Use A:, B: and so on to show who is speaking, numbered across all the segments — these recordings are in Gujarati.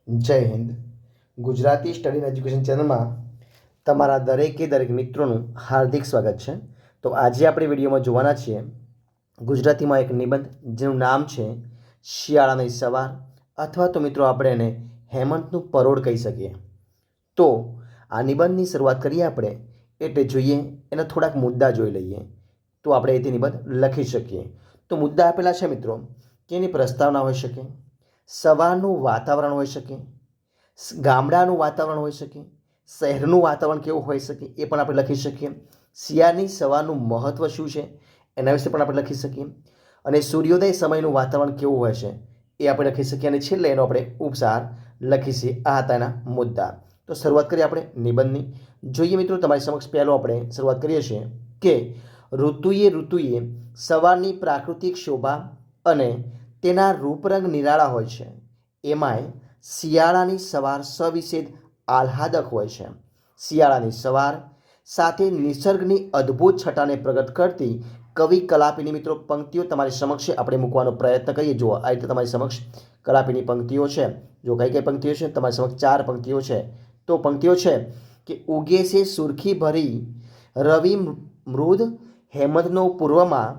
A: જય હિન્દ. ગુજરાતી સ્ટડી એજ્યુકેશન ચેનલમાં તમારા દરેક મિત્રોનું હાર્દિક સ્વાગત છે. તો આજે આપણે વિડીયોમાં જોવાના છીએ ગુજરાતીમાં એક નિબંધ જેનું નામ છે શિયાળાની સવાર, અથવા તો મિત્રો આપણે એને હેમંતનું પરોઢ કહી શકીએ. તો આ નિબંધની શરૂઆત કરીએ આપણે, એટલે જોઈએ એના થોડાક મુદ્દા જોઈ લઈએ તો આપણે એ નિબંધ લખી શકીએ. તો મુદ્દા આપેલા છે મિત્રો કે એની પ્રસ્તાવના હોઈ શકે, સવારનું વાતાવરણ હોઈ શકે, ગામડાનું વાતાવરણ હોઈ શકે, શહેરનું વાતાવરણ કેવું હોઈ શકે એ પણ આપણે લખી શકીએ, શિયાળાની સવારનું મહત્ત્વ શું છે એના વિશે પણ આપણે લખી શકીએ, અને સૂર્યોદય સમયનું વાતાવરણ કેવું હોય છે એ આપણે લખી શકીએ, અને છેલ્લે એનો આપણે ઉપસાર લખીશું. આ હતા એના મુદ્દા. તો શરૂઆત કરીએ આપણે નિબંધની. જોઈએ મિત્રો, તમારી સમક્ષ પહેલો આપણે શરૂઆત કરીએ છીએ કે ઋતુએ સવારની પ્રાકૃતિક શોભા અને તેના રૂપરંગ નિરાળા હોય છે. એમાંય શિયાળાની સવાર સવિશેષ આહ્લાદક હોય છે. શિયાળાની સવાર સાથે નિસર્ગની અદ્ભુત છટાને પ્રગટ કરતી કવિ કલાપીની મિત્રો પંક્તિઓ તમારી સમક્ષ આપણે મૂકવાનો પ્રયત્ન કરીએ. જુઓ, આ રીતે તમારી સમક્ષ કલાપીની પંક્તિઓ છે. જો કઈ કઈ પંક્તિઓ છે તમારી સમક્ષ? 4 પંક્તિઓ છે. તો પંક્તિઓ છે કે ઉગે છે સુરખી ભરી રવિ મૃદ હેમંતનો પૂર્વમાં,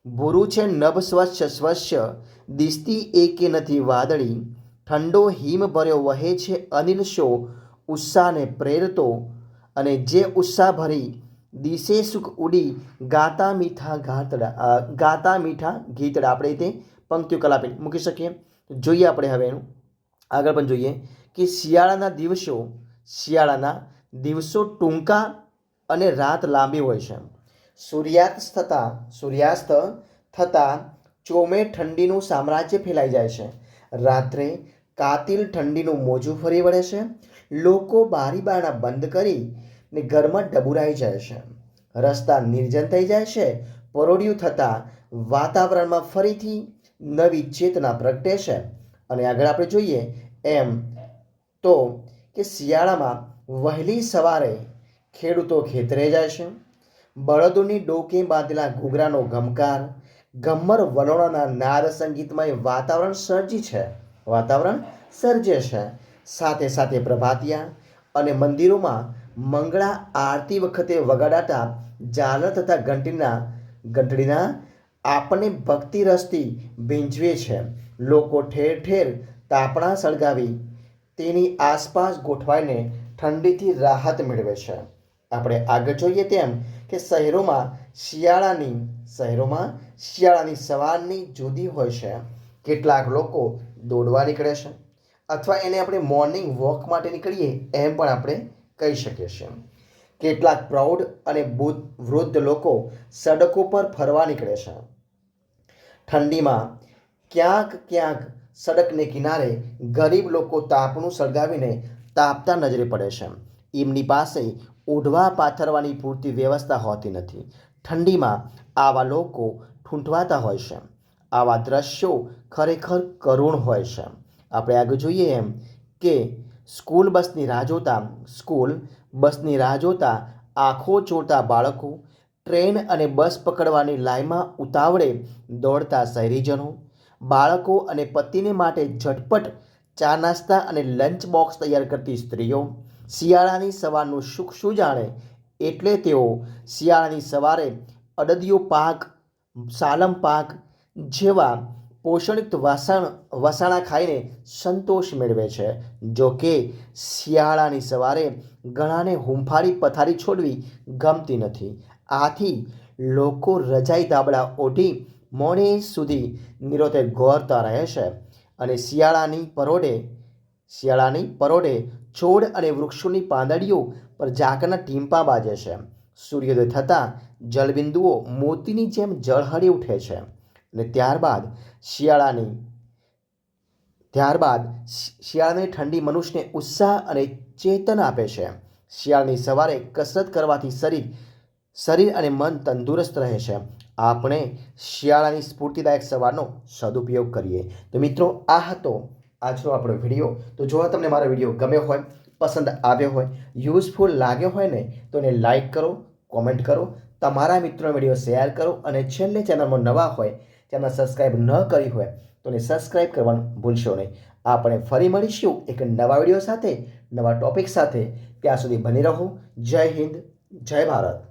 A: ભૂરું છે નભ સ્વચ્છ દિસતી એકે નથી વાદળી, ઠંડો હિમ ભર્યો વહે છે અનિલ શો ઉત્સાહને પ્રેરતો, અને જે ઉત્સાહ ભરી દિશે સુખ ઉડી ગાતા મીઠા ગીતડા. આપણે તે પંક્તિઓ કલાપી મૂકી શકીએ. જોઈએ આપણે હવે એનું આગળ પણ જોઈએ કે શિયાળાના દિવસો ટૂંકા અને રાત લાંબી હોય છે. સૂર્યાસ્ત થતાં ચોમે ઠંડીનું સામ્રાજ્ય ફેલાઈ જાય છે. રાત્રે કાતિલ ઠંડીનું મોજું ફરી વળે છે. લોકો બારી બારણા બંધ કરી ને ઘરમાં ડબુરાઈ જાય છે. રસ્તા નિર્જન થઈ જાય છે. પરોઢિયું થતાં વાતાવરણમાં ફરીથી નવી ચેતના પ્રગટે છે. અને આગળ આપણે જોઈએ એમ તો કે શિયાળામાં વહેલી સવારે ખેડૂતો ખેતરે જાય છે. બળદોની ડોકે બાંધેલા ઘૂઘરાનો ગમકાર, ગમ્મર વલોણાના નાદ સંગીતમય વાતાવરણ સર્જે છે. સાથે સાથે પ્રભાતિયા અને મંદિરોમાં મંગળા આરતી વખતે વગાડાતા ઝાલર તથા ઘંટડીના આપણને ભક્તિ રસથી ભીંજવે છે. લોકો ઠેર ઠેર તાપણા સળગાવી તેની આસપાસ ગોઠવાઈને ઠંડીથી રાહત મેળવે છે. આપણે આગળ જોઈએ તેમ કે શહેરોમાં શિયાળાની સવારની જુદી હોય છે. કેટલાક લોકો દોડવા નીકળે છે, અથવા એને આપણે મોર્નિંગ વોક માટે નીકળીએ એમ પણ આપણે કહી શકીએ છીએ. કેટલાક પ્રૌઢ અને વૃદ્ધ લોકો સડકો પર ફરવા નીકળે છે. ઠંડીમાં ક્યાંક સડકને કિનારે ગરીબ લોકો તાપણું સળગાવીને તાપતા નજરે પડે છે. એમની પાસે ઓઢવા પાથરવાની પૂરતી વ્યવસ્થા હોતી નથી. ઠંડીમાં આવા લોકો ઠૂંઠવાતા હોય છે. આવા દ્રશ્યો ખરેખર કરુણ હોય છે. આપણે આગળ જોઈએ એમ કે સ્કૂલ બસની રાહ જોતા આંખો ચોળતા બાળકો, ટ્રેન અને બસ પકડવાની લાઈનમાં ઉતાવળે દોડતા શહેરીજનો, બાળકો અને પતિને માટે ઝટપટ ચા નાસ્તા અને લંચ બોક્સ તૈયાર કરતી સ્ત્રીઓ, શિયાળાની સવારનું સુખ શું જાણે, એટલે તેઓ શિયાળાની સવારે અડદિયો પાક, સાલમ પાક જેવા પોષણયુક્ત વસાણા ખાઈને સંતોષ મેળવે છે. જો કે શિયાળાની સવારે ઘણાને હૂંફાળી પથારી છોડવી ગમતી નથી. આથી લોકો રજાઈ ધાબળા ઓઢી મોડે સુધી નિરોતે ગોરતા રહે છે. અને શિયાળાની પરોઢે છોડ અને વૃક્ષોની પાંદડીઓ પર ઝાકળના ટીમ્પા બાજે છે. સૂર્યોદય થતાં જલબિંદુઓ મોતીની જેમ ઝળહળી ઉઠે છે. અને ત્યારબાદ શિયાળાની ઠંડી મનુષ્યને ઉત્સાહ અને ચેતન આપે છે. શિયાળાની સવારે કસરત કરવાથી શરીર અને મન તંદુરસ્ત રહે છે. આપણે શિયાળાની સ્ફૂર્તિદાયક સવારનો સદુપયોગ કરીએ. તો મિત્રો, આ હતો આજનો આપણો વિડીયો. તો જો તમને મારો વિડીયો ગમ્યો હોય, પસંદ આવ્યો હોય, યુઝફુલ લાગ્યો હોય ને, તો એને લાઈક કરો, કોમેન્ટ કરો, તમારા મિત્રોને વિડીયો શેર કરો, અને છેલ્લે ચેનલમાં નવા હોય, ચેનલ સબસ્ક્રાઈબ ન કરી હોય તો એને સબસ્ક્રાઈબ કરવાનું ભૂલશો નહીં. આપણે ફરી મળીશું એક નવા વિડીયો સાથે, નવા ટોપિક સાથે. ત્યાં સુધી બની રહો. જય હિન્દ, જય ભારત.